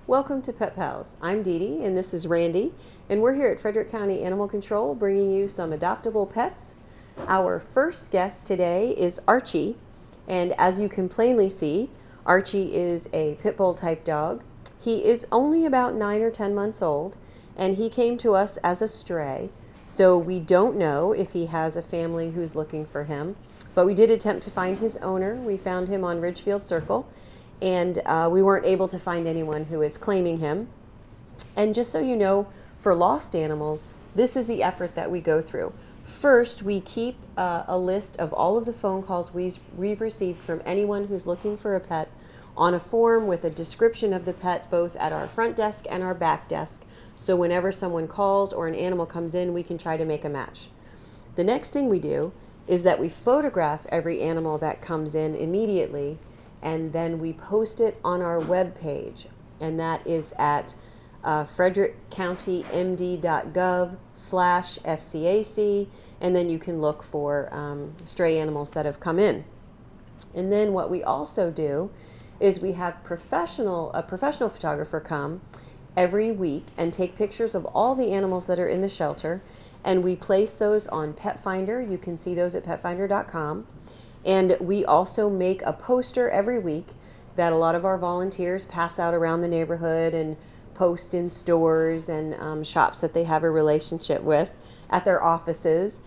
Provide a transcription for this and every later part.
Welcome to Pet Pals. I'm Dee Dee and this is Randy, and we're here at Frederick County Animal Control bringing you some adoptable pets. Our first guest today is Archie, and as you can plainly see, Archie is a pit bull type dog. He is only about 9 or 10 months old, and he came to us as a stray, so we don't know if he has a family who's looking for him, but we did attempt to find his owner. We found him on Ridgefield Circle, and we weren't able to find anyone who is claiming him. And just so you know, for lost animals, this is the effort that we go through. First, we keep a list of all of the phone calls we've received from anyone who's looking for a pet on a form with a description of the pet, both at our front desk and our back desk. So whenever someone calls or an animal comes in, we can try to make a match. The next thing we do is that we photograph every animal that comes in immediately, and then we post it on our web page, and that is at frederickcountymd.gov/FCAC, and then you can look for stray animals that have come in. And then what we also do is we have a professional photographer come every week and take pictures of all the animals that are in the shelter, and we place those on Pet Finder. You can see those at petfinder.com. And we also make a poster every week that a lot of our volunteers pass out around the neighborhood and post in stores and shops that they have a relationship with at their offices.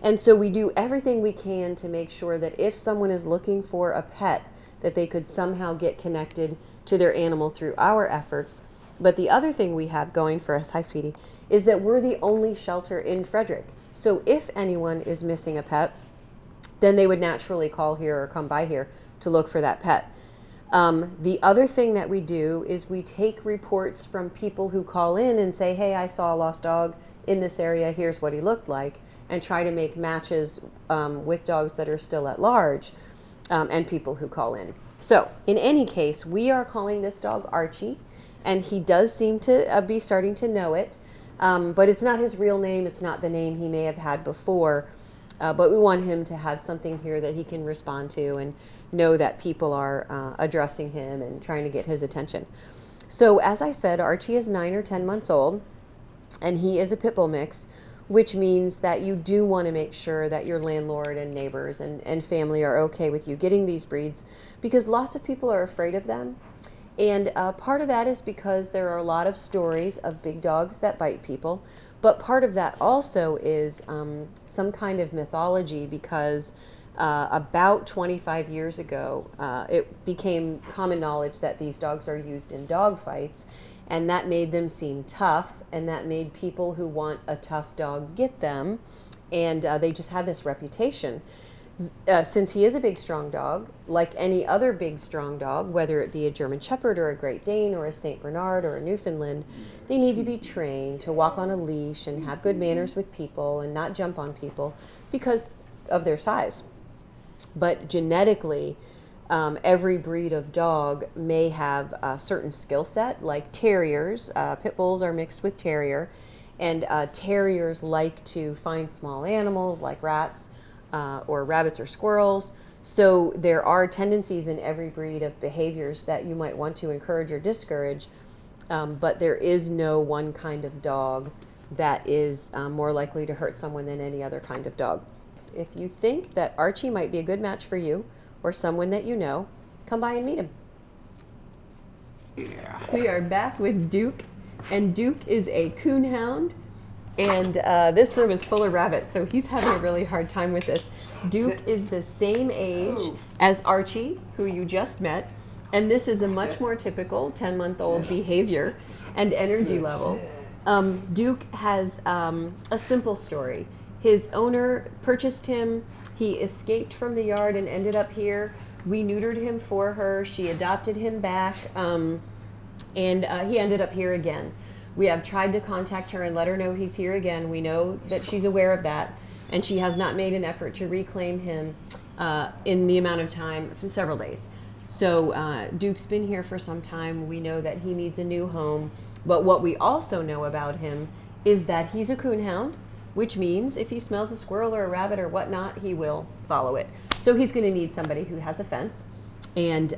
And so we do everything we can to make sure that if someone is looking for a pet, that they could somehow get connected to their animal through our efforts. But the other thing we have going for us, hi sweetie, is that we're the only shelter in Frederick. So if anyone is missing a pet, then they would naturally call here or come by here to look for that pet. The other thing that we do is we take reports from people who call in and say, hey, I saw a lost dog in this area, here's what he looked like, and try to make matches with dogs that are still at large and people who call in. So in any case, we are calling this dog Archie, and he does seem to be starting to know it, but it's not his real name, it's not the name he may have had before. But we want him to have something here that he can respond to and know that people are addressing him and trying to get his attention. So as I said, Archie is 9 or 10 months old, and he is a pit bull mix, which means that you do want to make sure that your landlord and neighbors and family are okay with you getting these breeds, because lots of people are afraid of them. And part of that is because there are a lot of stories of big dogs that bite people. But part of that also is some kind of mythology, because about 25 years ago, it became common knowledge that these dogs are used in dog fights, and that made them seem tough, and that made people who want a tough dog get them, and they just have this reputation. Since he is a big, strong dog, like any other big, strong dog, whether it be a German Shepherd or a Great Dane or a St. Bernard or a Newfoundland, they need to be trained to walk on a leash and have good manners with people and not jump on people because of their size. But genetically, every breed of dog may have a certain skill set, like terriers. Pit bulls are mixed with terrier, and terriers like to find small animals like rats, or rabbits or squirrels. So there are tendencies in every breed of behaviors that you might want to encourage or discourage, but there is no one kind of dog that is more likely to hurt someone than any other kind of dog. If you think that Archie might be a good match for you or someone that you know, come by and meet him. Yeah. We are back with Duke, and Duke is a coonhound. And this room is full of rabbits, so he's having a really hard time with this. Duke is the same age as Archie, who you just met, and this is a much more typical 10-month-old behavior and energy level. Duke has a simple story. His owner purchased him. He escaped from the yard and ended up here. We neutered him for her. She adopted him back, and he ended up here again. We have tried to contact her and let her know he's here again. We know that she's aware of that, and she has not made an effort to reclaim him in the amount of time, for several days. So Duke's been here for some time. We know that he needs a new home. But what we also know about him is that he's a coonhound, which means if he smells a squirrel or a rabbit or whatnot, he will follow it. So he's going to need somebody who has a fence and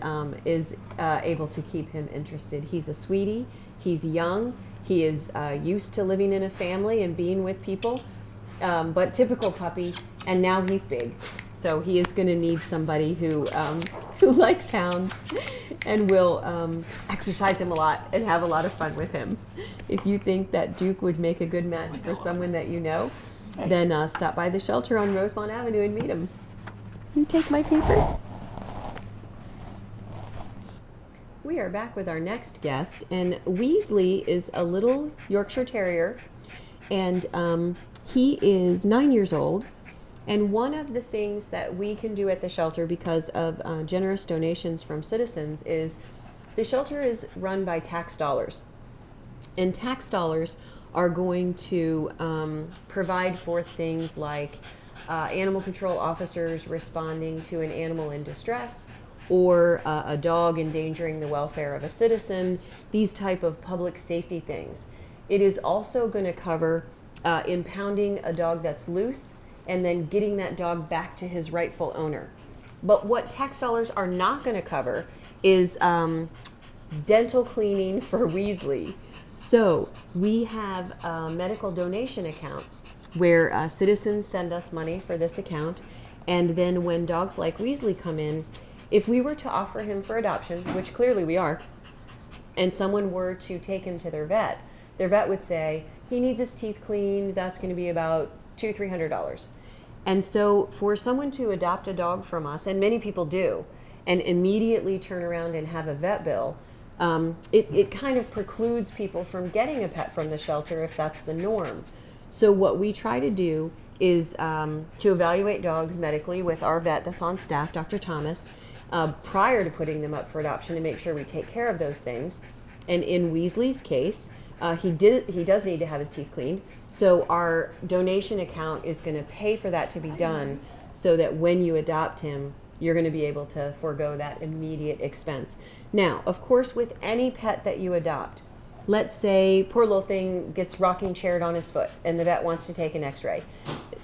is able to keep him interested. He's a sweetie. He's young. He is used to living in a family and being with people, but typical puppy, and now he's big. So he is going to need somebody who likes hounds and will exercise him a lot and have a lot of fun with him. If you think that Duke would make a good match for someone that you know, then stop by the shelter on Rosemont Avenue and meet him. You take my paper. We are back with our next guest, and Weasley is a little Yorkshire Terrier, and he is 9 years old. And one of the things that we can do at the shelter because of generous donations from citizens is the shelter is run by tax dollars. And tax dollars are going to provide for things like animal control officers responding to an animal in distress, or a dog endangering the welfare of a citizen, these type of public safety things. It is also going to cover impounding a dog that's loose and then getting that dog back to his rightful owner. But what tax dollars are not going to cover is dental cleaning for Weasley. So we have a medical donation account where citizens send us money for this account, and then when dogs like Weasley come in, if we were to offer him for adoption, which clearly we are, and someone were to take him to their vet would say, he needs his teeth cleaned, that's going to be about $200-300. And so for someone to adopt a dog from us, and many people do, and immediately turn around and have a vet bill, it kind of precludes people from getting a pet from the shelter if that's the norm. So what we try to do is to evaluate dogs medically with our vet that's on staff, Dr. Thomas, prior to putting them up for adoption to make sure we take care of those things. And in Weasley's case, he does need to have his teeth cleaned, so our donation account is going to pay for that to be done so that when you adopt him, you're going to be able to forego that immediate expense. Now, of course, with any pet that you adopt, let's say poor little thing gets rocking chaired on his foot and the vet wants to take an x-ray.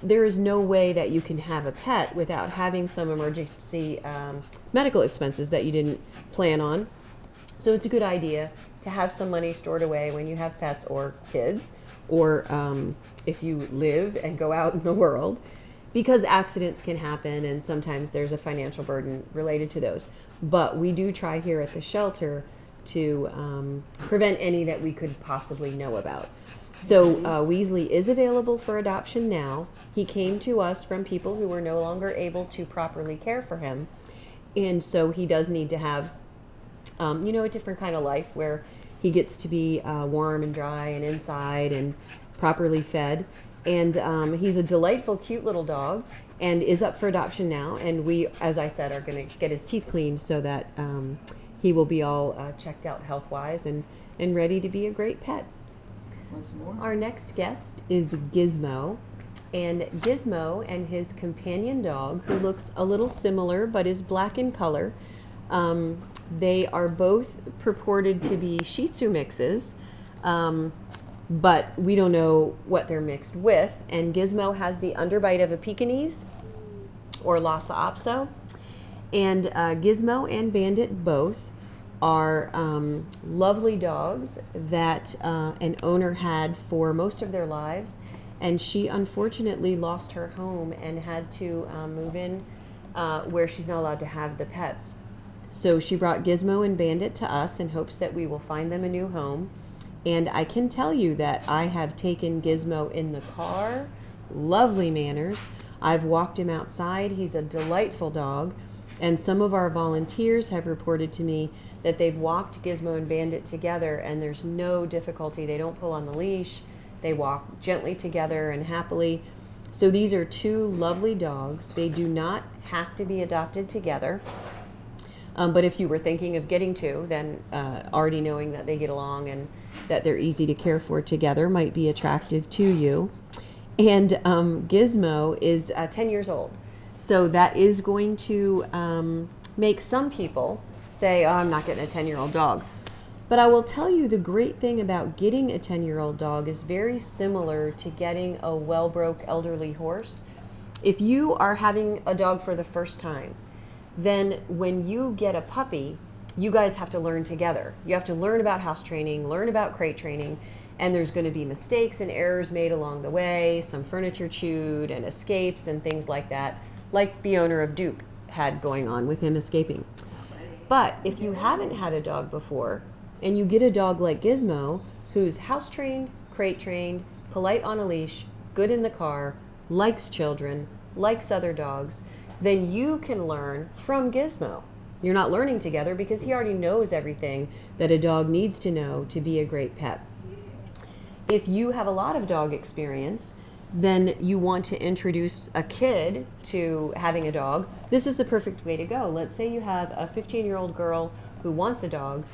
There is no way that you can have a pet without having some emergency medical expenses that you didn't plan on. So it's a good idea to have some money stored away when you have pets or kids, or if you live and go out in the world, because accidents can happen and sometimes there's a financial burden related to those. But we do try here at the shelter to prevent any that we could possibly know about. So Weasley is available for adoption now. He came to us from people who were no longer able to properly care for him, and so he does need to have a different kind of life where he gets to be warm and dry and inside and properly fed. And he's a delightful, cute little dog and is up for adoption now. And we, as I said, are going to get his teeth cleaned so that he will be all checked out health-wise and ready to be a great pet. Our next guest is Gizmo. And Gizmo and his companion dog, who looks a little similar but is black in color, they are both purported to be Shih Tzu mixes, but we don't know what they're mixed with. And Gizmo has the underbite of a Pekingese or Lhasa Apso. And Gizmo and Bandit both are lovely dogs that an owner had for most of their lives. And she unfortunately lost her home and had to move in where she's not allowed to have the pets. So she brought Gizmo and Bandit to us in hopes that we will find them a new home. And I can tell you that I have taken Gizmo in the car, lovely manners. I've walked him outside. He's a delightful dog. And some of our volunteers have reported to me that they've walked Gizmo and Bandit together and there's no difficulty. They don't pull on the leash. They walk gently together and happily. So these are two lovely dogs. They do not have to be adopted together. But if you were thinking of getting two, then already knowing that they get along and that they're easy to care for together might be attractive to you. And Gizmo is 10 years old. So that is going to make some people say, oh, I'm not getting a 10-year-old dog. But I will tell you, the great thing about getting a 10-year-old dog is very similar to getting a well-broke elderly horse. If you are having a dog for the first time, then when you get a puppy, you guys have to learn together. You have to learn about house training, learn about crate training, and there's going to be mistakes and errors made along the way, some furniture chewed and escapes and things like that, like the owner of Duke had going on with him escaping. But if you haven't had a dog before, and you get a dog like Gizmo, who's house trained, crate trained, polite on a leash, good in the car, likes children, likes other dogs, then you can learn from Gizmo. You're not learning together because he already knows everything that a dog needs to know to be a great pet. If you have a lot of dog experience, then you want to introduce a kid to having a dog. This is the perfect way to go. Let's say you have a 15-year-old girl who wants a dog.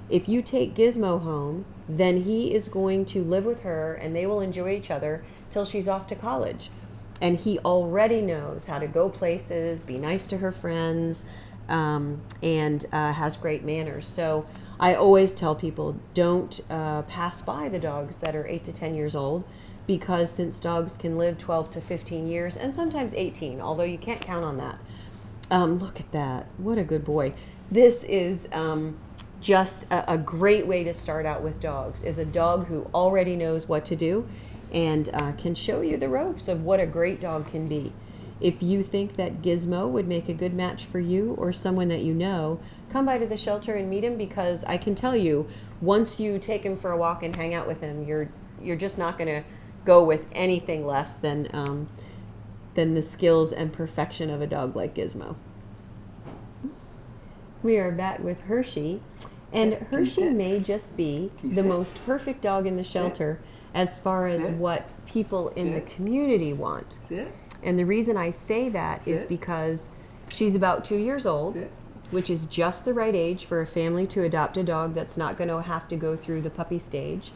If you take Gizmo home, then he is going to live with her and they will enjoy each other till she's off to college. And he already knows how to go places, be nice to her friends, and has great manners. So I always tell people, don't pass by the dogs that are 8 to 10 years old, because since dogs can live 12 to 15 years and sometimes 18, although you can't count on that. Look at that. What a good boy. This is just a great way to start out with dogs, is a dog who already knows what to do and can show you the ropes of what a great dog can be. If you think that Gizmo would make a good match for you or someone that you know, come by to the shelter and meet him, because I can tell you, once you take him for a walk and hang out with him, you're just not going to go with anything less than the skills and perfection of a dog like Gizmo. We are back with Hershey, and Hershey may just be the most perfect dog in the shelter as far as what people in the community want. And the reason I say that is because she's about 2 years old, which is just the right age for a family to adopt a dog that's not going to have to go through the puppy stage.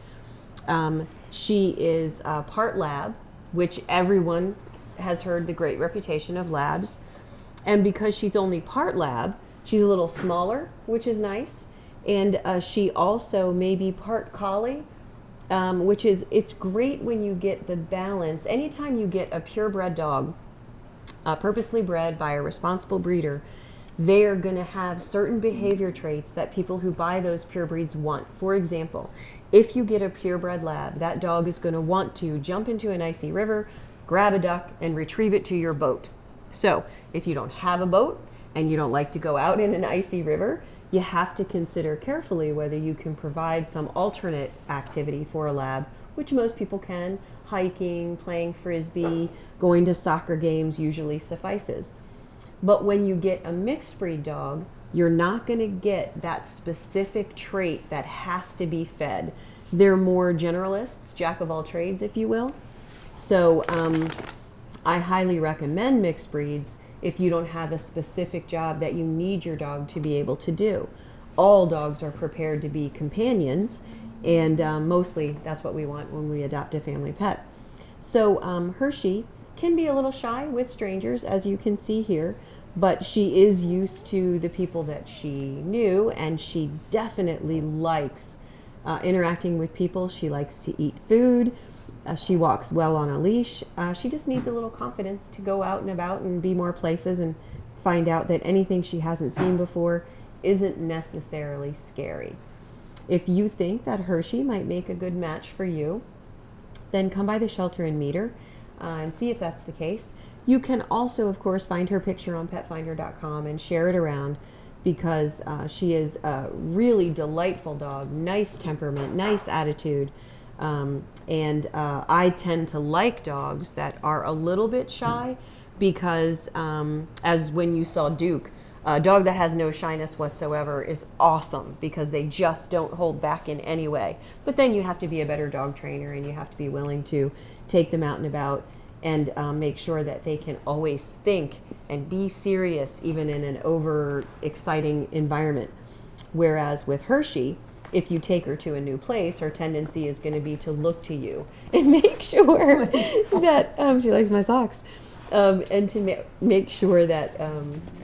She is part lab, which everyone has heard the great reputation of labs. And because she's only part lab, she's a little smaller, which is nice. And she also may be part collie, which is, it's great when you get the balance. Anytime you get a purebred dog, purposely bred by a responsible breeder, they are going to have certain behavior traits that people who buy those pure breeds want. For example, if you get a purebred lab, that dog is going to want to jump into an icy river, grab a duck, and retrieve it to your boat. So if you don't have a boat and you don't like to go out in an icy river, you have to consider carefully whether you can provide some alternate activity for a lab, which most people can. Hiking, playing frisbee, going to soccer games usually suffices. But when you get a mixed breed dog, you're not going to get that specific trait that has to be fed. They're more generalists, jack of all trades, if you will. So I highly recommend mixed breeds if you don't have a specific job that you need your dog to be able to do. All dogs are prepared to be companions, and mostly that's what we want when we adopt a family pet. So Hershey can be a little shy with strangers, as you can see here, but she is used to the people that she knew, and she definitely likes interacting with people. She likes to eat food. She walks well on a leash. She just needs a little confidence to go out and about and be more places and find out that anything she hasn't seen before isn't necessarily scary. If you think that Hershey might make a good match for you, then come by the shelter and meet her and see if that's the case. You can also, of course, find her picture on petfinder.com and share it around, because she is a really delightful dog, nice temperament, nice attitude. And I tend to like dogs that are a little bit shy, because as when you saw Duke, a dog that has no shyness whatsoever is awesome, because they just don't hold back in any way. But then you have to be a better dog trainer, and you have to be willing to take them out and about and make sure that they can always think and be serious even in an over exciting environment. Whereas with Hershey, if you take her to a new place, her tendency is going to be to look to you and make sure that she likes my socks. And to make sure that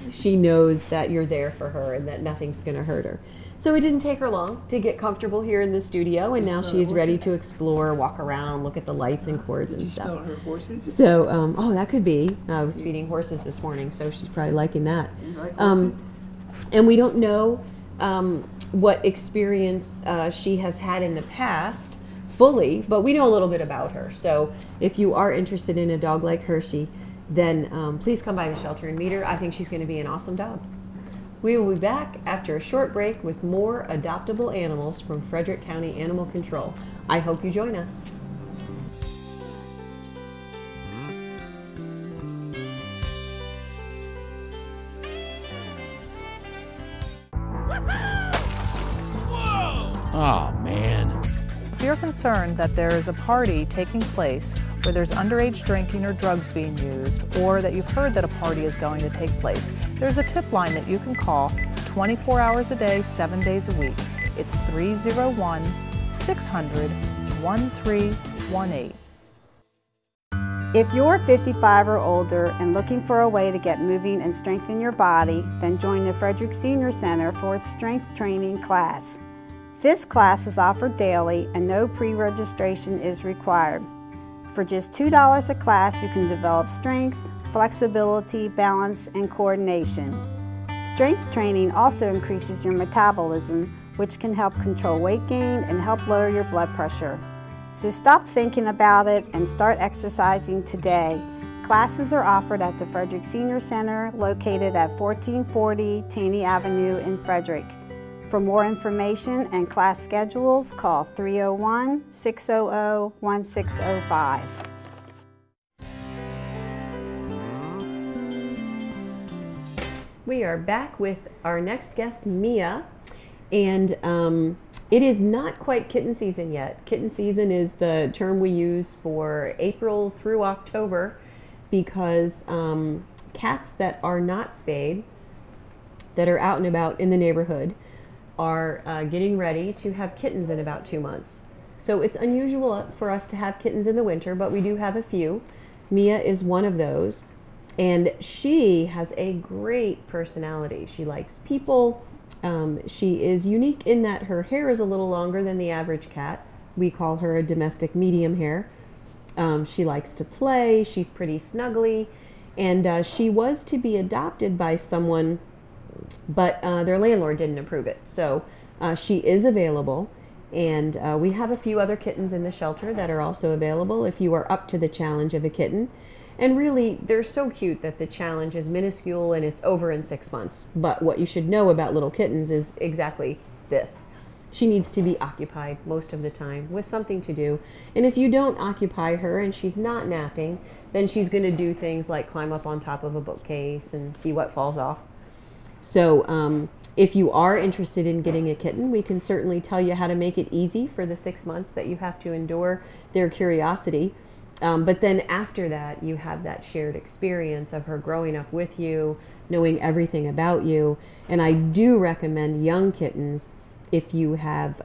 she knows that you're there for her and that nothing's going to hurt her. So it didn't take her long to get comfortable here in the studio, and now she's ready to explore, walk around, look at the lights and cords and stuff. Smell her horses? So, oh, that could be. I was feeding horses this morning, so she's probably liking that. And we don't know what experience she has had in the past fully, but we know a little bit about her. So if you are interested in a dog like Hershey, then please come by the shelter and meet her. I think she's going to be an awesome dog. We will be back after a short break with more adoptable animals from Frederick County Animal Control. I hope you join us. Oh, man. If you're concerned that there is a party taking place where there's underage drinking or drugs being used, or that you've heard that a party is going to take place, there's a tip line that you can call 24 hours a day, 7 days a week. It's 301-600-1318. If you're 55 or older and looking for a way to get moving and strengthen your body, then join the Frederick Senior Center for its strength training class. This class is offered daily and no pre-registration is required. For just $2 a class, you can develop strength, flexibility, balance, and coordination. Strength training also increases your metabolism, which can help control weight gain and help lower your blood pressure. So stop thinking about it and start exercising today. Classes are offered at the Frederick Senior Center, located at 1440 Taney Avenue in Frederick. For more information and class schedules, call 301-600-1605. We are back with our next guest, Mia, and it is not quite kitten season yet. Kitten season is the term we use for April through October because cats that are not spayed, that are out and about in the neighborhood, are getting ready to have kittens in about 2 months. So it's unusual for us to have kittens in the winter, but we do have a few. Mia is one of those, and she has a great personality. She likes people. She is unique in that her hair is a little longer than the average cat. We call her a domestic medium hair. She likes to play. She's pretty snuggly, and she was to be adopted by someone, but their landlord didn't approve it. So she is available, and we have a few other kittens in the shelter that are also available if you are up to the challenge of a kitten. And really, they're so cute that the challenge is minuscule and it's over in 6 months. But what you should know about little kittens is exactly this. She needs to be occupied most of the time with something to do. And if you don't occupy her and she's not napping, then she's going to do things like climb up on top of a bookcase and see what falls off. So if you are interested in getting a kitten, we can certainly tell you how to make it easy for the 6 months that you have to endure their curiosity. But then after that, you have that shared experience of her growing up with you, knowing everything about you. And I do recommend young kittens if you have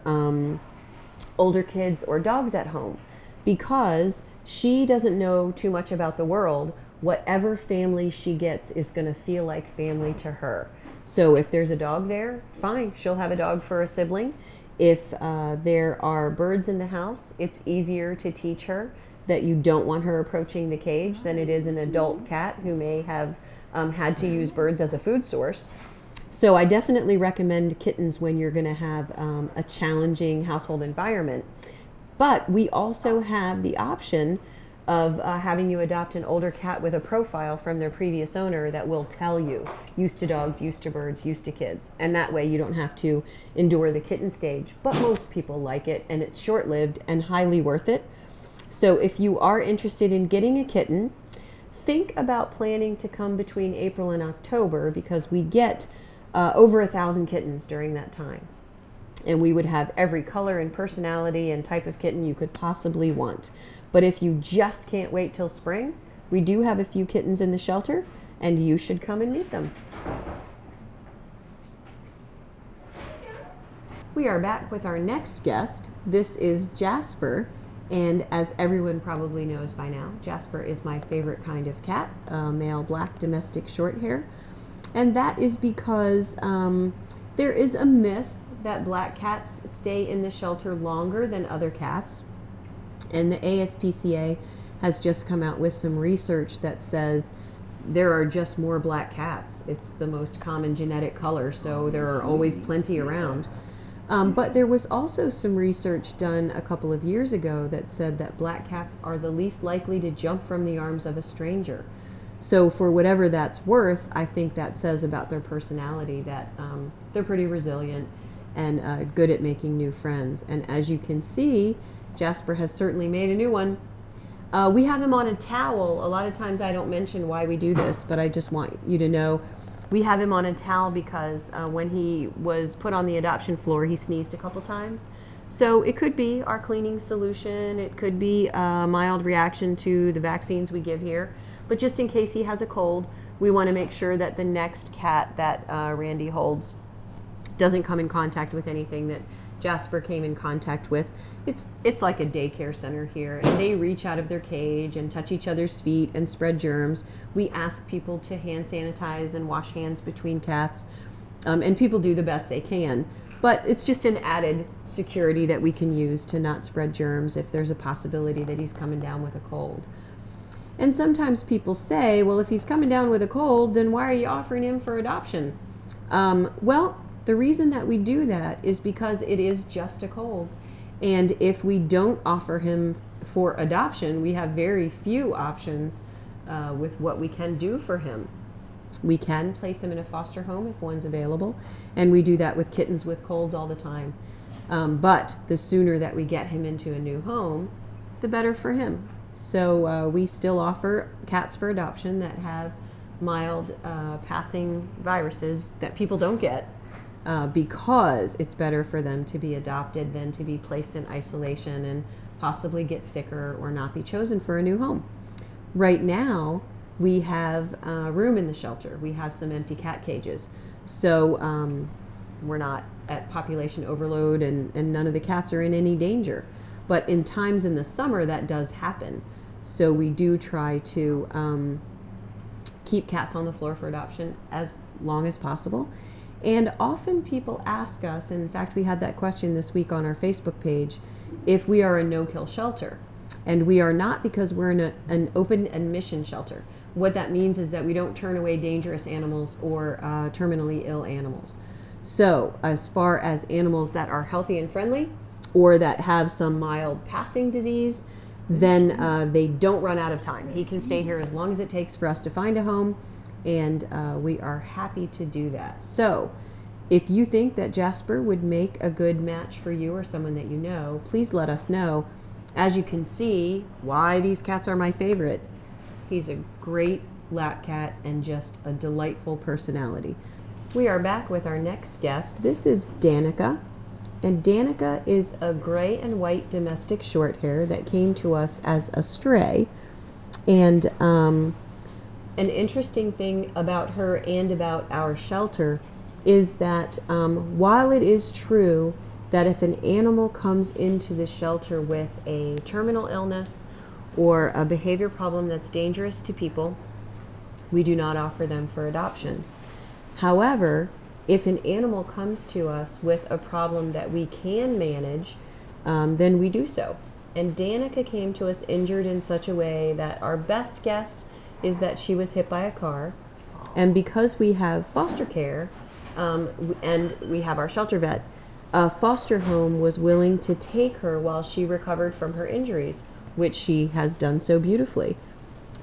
older kids or dogs at home, because she doesn't know too much about the world. Whatever family she gets is going to feel like family to her. So if there's a dog there, fine, she'll have a dog for a sibling. If there are birds in the house, it's easier to teach her that you don't want her approaching the cage than it is an adult cat who may have had to use birds as a food source. So I definitely recommend kittens when you're going to have a challenging household environment. But we also have the option of having you adopt an older cat with a profile from their previous owner that will tell you, used to dogs, used to birds, used to kids. And that way you don't have to endure the kitten stage. But most people like it, and it's short-lived and highly worth it. So if you are interested in getting a kitten, think about planning to come between April and October, because we get over 1,000 kittens during that time. And we would have every color and personality and type of kitten you could possibly want. But if you just can't wait till spring, we do have a few kittens in the shelter, and you should come and meet them. We are back with our next guest. This is Jasper, and as everyone probably knows by now, Jasper is my favorite kind of cat, a male black domestic short hair. And that is because there is a myth that black cats stay in the shelter longer than other cats. And the ASPCA has just come out with some research that says there are just more black cats. It's the most common genetic color, so there are always plenty around. But there was also some research done a couple of years ago that said that black cats are the least likely to jump from the arms of a stranger. So for whatever that's worth, I think that says about their personality that they're pretty resilient and good at making new friends. And as you can see, Jasper has certainly made a new one. We have him on a towel. A lot of times I don't mention why we do this, but I just want you to know we have him on a towel because when he was put on the adoption floor, he sneezed a couple times. So it could be our cleaning solution. It could be a mild reaction to the vaccines we give here. But just in case he has a cold, we want to make sure that the next cat that Randy holds doesn't come in contact with anything that Jasper came in contact with. It's like a daycare center here, and they reach out of their cage and touch each other's feet and spread germs. We ask people to hand sanitize and wash hands between cats, and people do the best they can. But it's just an added security that we can use to not spread germs if there's a possibility that he's coming down with a cold. And sometimes people say, well, if he's coming down with a cold, then why are you offering him for adoption? Well, the reason that we do that is because it is just a cold. And if we don't offer him for adoption, we have very few options with what we can do for him. We can place him in a foster home if one's available, and we do that with kittens with colds all the time. But the sooner that we get him into a new home, the better for him. So we still offer cats for adoption that have mild passing viruses that people don't get. Because it's better for them to be adopted than to be placed in isolation and possibly get sicker or not be chosen for a new home. Right now, we have room in the shelter. We have some empty cat cages. So we're not at population overload and none of the cats are in any danger. But in times in the summer, that does happen. So we do try to keep cats on the floor for adoption as long as possible. And often people ask us, and in fact we had that question this week on our Facebook page, if we are a no-kill shelter. And we are not, because we're in an open admission shelter. What that means is that we don't turn away dangerous animals or terminally ill animals. So as far as animals that are healthy and friendly or that have some mild passing disease, then they don't run out of time. He can stay here as long as it takes for us to find a home. And we are happy to do that. So if you think that Jasper would make a good match for you or someone that you know, please let us know. As you can see, why these cats are my favorite. He's a great lap cat and just a delightful personality. We are back with our next guest. This is Danica. And Danica is a gray and white domestic short hair that came to us as a stray. And an interesting thing about her and about our shelter is that while it is true that if an animal comes into the shelter with a terminal illness or a behavior problem that's dangerous to people, we do not offer them for adoption. However, if an animal comes to us with a problem that we can manage, then we do so. And Danica came to us injured in such a way that our best guess is that she was hit by a car. And because we have foster care and we have our shelter vet, a foster home was willing to take her while she recovered from her injuries, which she has done so beautifully.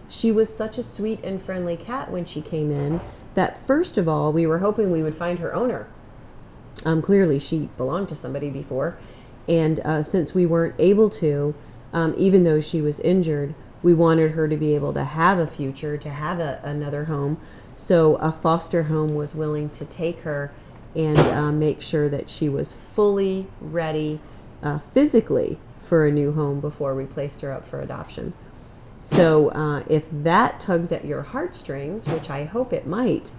She was such a sweet and friendly cat when she came in that first of all, we were hoping we would find her owner. Clearly she belonged to somebody before. And since we weren't able to, even though she was injured, we wanted her to be able to have a future, to have another home. So a foster home was willing to take her and make sure that she was fully ready physically for a new home before we placed her up for adoption. So if that tugs at your heartstrings, which I hope it might,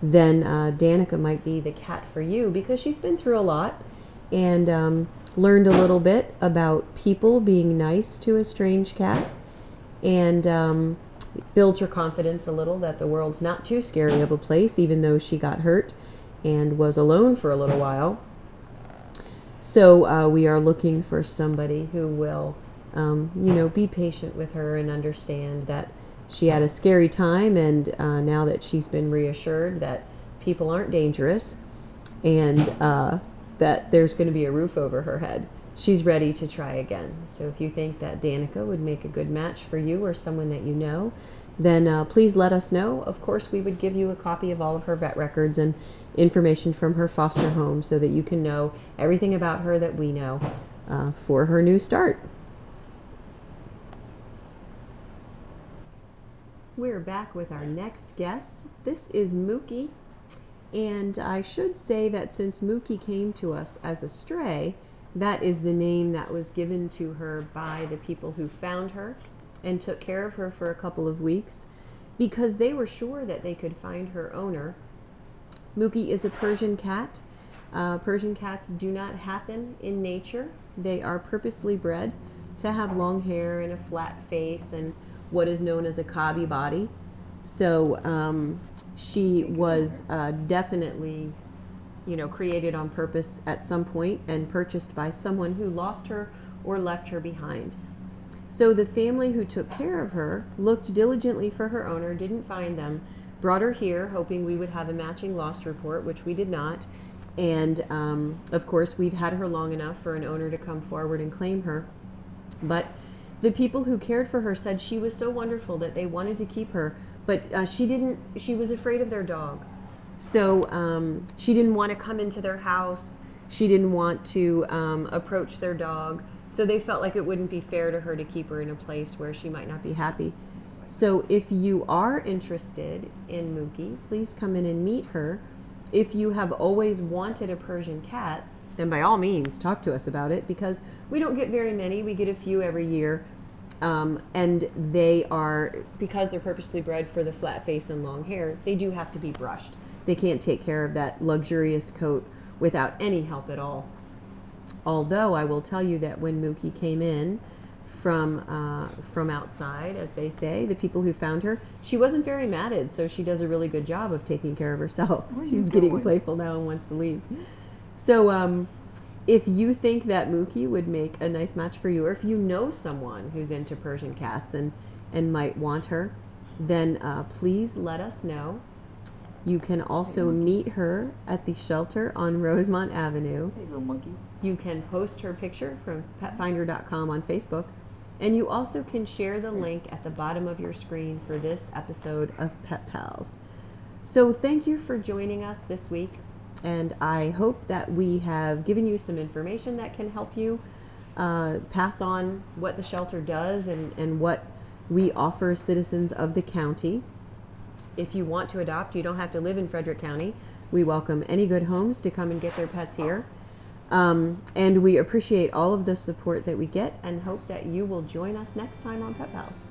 then Danica might be the cat for you because she's been through a lot and learned a little bit about people being nice to a strange cat, and built her confidence a little that the world's not too scary of a place, even though she got hurt and was alone for a little while. So we are looking for somebody who will, be patient with her and understand that she had a scary time, and now that she's been reassured that people aren't dangerous and that there's going to be a roof over her head, she's ready to try again. So if you think that Danica would make a good match for you or someone that you know, then please let us know. Of course, we would give you a copy of all of her vet records and information from her foster home so that you can know everything about her that we know for her new start. We're back with our next guest. This is Mookie, and I should say that since Mookie came to us as a stray, that is the name that was given to her by the people who found her and took care of her for a couple of weeks because they were sure that they could find her owner. Mookie is a Persian cat. Persian cats do not happen in nature. They are purposely bred to have long hair and a flat face and what is known as a cobby body. So she was definitely, created on purpose at some point and purchased by someone who lost her or left her behind. So the family who took care of her looked diligently for her owner, didn't find them, brought her here hoping we would have a matching lost report, which we did not. And of course, we've had her long enough for an owner to come forward and claim her. But the people who cared for her said she was so wonderful that they wanted to keep her, but she was afraid of their dog. So she didn't want to come into their house. She didn't want to approach their dog. So they felt like it wouldn't be fair to her to keep her in a place where she might not be happy. So if you are interested in Mookie, please come in and meet her. If you have always wanted a Persian cat, then by all means talk to us about it, because we don't get very many. We get a few every year. And they are, because they're purposely bred for the flat face and long hair, they do have to be brushed. They can't take care of that luxurious coat without any help at all. Although I will tell you that when Mookie came in from outside, as they say, the people who found her, she wasn't very matted, so she does a really good job of taking care of herself. She's getting playful now and wants to leave. So if you think that Mookie would make a nice match for you, or if you know someone who's into Persian cats and might want her, then please let us know. You can also meet her at the shelter on Rosemont Avenue. Hey, little monkey. You can post her picture from petfinder.com on Facebook, and you also can share the link at the bottom of your screen for this episode of Pet Pals. So thank you for joining us this week, and I hope that we have given you some information that can help you pass on what the shelter does and what we offer citizens of the county. If you want to adopt, you don't have to live in Frederick County. We welcome any good homes to come and get their pets here. And we appreciate all of the support that we get and hope that you will join us next time on Pet Pals.